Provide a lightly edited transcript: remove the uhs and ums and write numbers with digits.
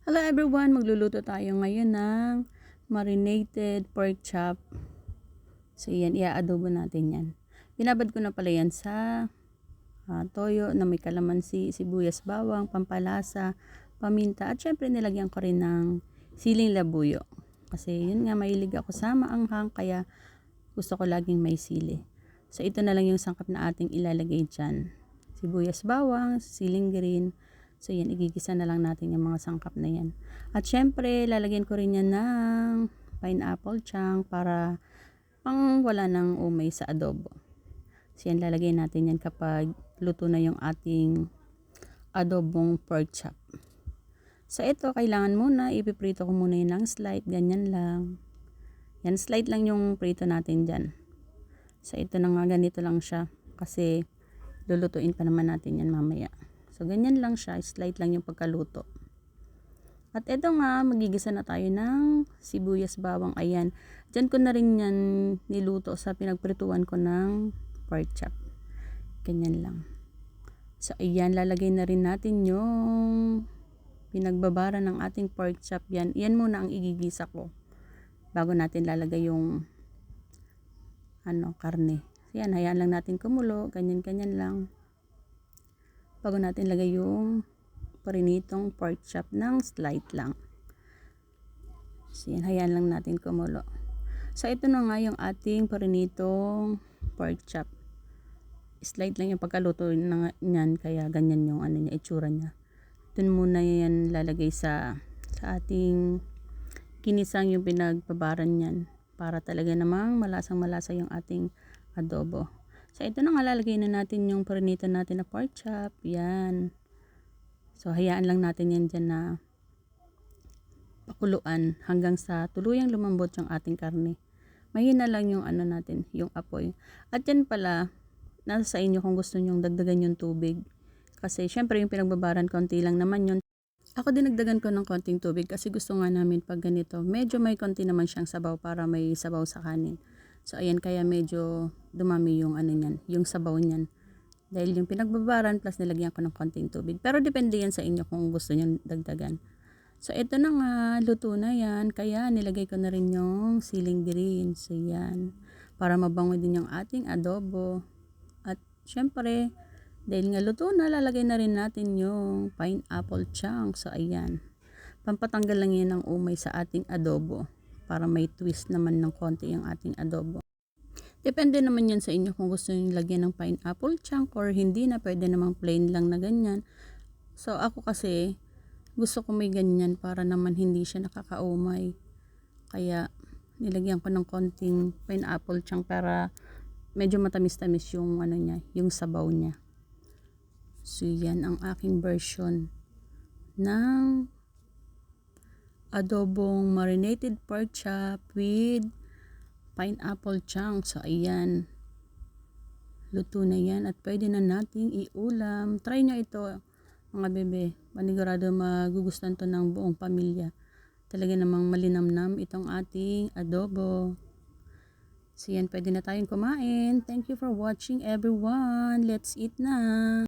Hello everyone, magluluto tayo ngayon ng marinated pork chop. So yan, i-adobo natin yan. Binabad ko na pala yan sa toyo na may kalamansi, sibuyas, bawang, pampalasa, paminta, at syempre nilagyan ko rin ng siling labuyo. Kasi yun nga, mahilig ako sa maanghang, kaya gusto ko laging may sili. So ito na lang yung sangkap na ating ilalagay dyan. Sibuyas, bawang, siling green. So yan, igigisa na lang natin yung mga sangkap na yan. At syempre, lalagyan ko rin yan ng pineapple chunk para pang wala ng umay sa adobo. So yan, lalagay natin yan kapag luto na yung ating adobong pork chop. So ito, kailangan muna, ipiprito ko muna yun ng slight, ganyan lang. Yan, slight lang yung prito natin dyan. So ito na nga, ganito lang siya kasi lulutuin pa naman natin yan mamaya. So ganyan lang siya, slight lang yung pagkaluto. At ito nga, magigisa na tayo ng sibuyas, bawang, ayan. Diyan ko na rin yan niluto sa pinagprituan ko ng pork chop. Ganyan lang. So ayan, lalagay na rin natin yung pinagbabara ng ating pork chop yan. Yan muna ang igigisa ko bago natin lalagay yung karne. So yan, hayaan lang natin kumulo, ganyan-ganyan lang. Bago natin lagay yung parinitong pork chop ng slight lang. So yan, hayaan lang natin kumulo. So ito na nga yung ating parinitong pork chop. Slight lang yung pagkaluto niyan, kaya ganyan yung niya, itsura niya. Dun muna yan lalagay sa ating kinisang yung pinagbabaran niyan para talaga namang malasang malasa yung ating adobo. So ito na nga, lalagay na natin yung parinito natin na pork chop. Yan. So hayaan lang natin yan dyan na pakuluan hanggang sa tuluyang lumambot yung ating karne. Mahina lang yung natin, yung apoy. At yan pala, nasa sa inyo kung gusto nyong dagdagan yung tubig. Kasi syempre yung pinagbabaran, konti lang naman yun. Ako din nagdagan ko ng konting tubig kasi gusto nga namin pag ganito, medyo may konti naman siyang sabaw para may sabaw sa kanin. So ayan, kaya medyo dumami yung niyan, yung sabaw niyan. Dahil yung pinagbabaran plus nilagyan ko ng konting tubig. Pero depende yan sa inyo kung gusto niyo dagdagan. So ito na nga, luto na yan. Kaya nilagay ko na rin yung siling green. So yan, para mabango din yung ating adobo. At syempre, dahil nga luto na, lalagay na rin natin yung pineapple chunk. So ayan, pampatanggal lang yan ng umay sa ating adobo para may twist naman ng konti yung ating adobo. Depende naman yan sa inyo kung gusto nyo lagyan ng pineapple chunk or hindi na, pwede namang plain lang na ganyan. So ako kasi gusto ko may ganyan para naman hindi siya nakakaumay. Kaya nilagyan ko ng konting pineapple chunk para medyo matamis-tamis yung niya, yung sabaw niya. So yan ang aking version ng adobong marinated pork chop with pineapple chunk. So ayan, luto na yan at pwede na nating iulam. Try nyo ito mga bebe, panigurado magugustuhan to ng buong pamilya. Talaga namang malinamnam itong ating adobo. So yan, pwede na tayong kumain. Thank you for watching everyone. Let's eat na!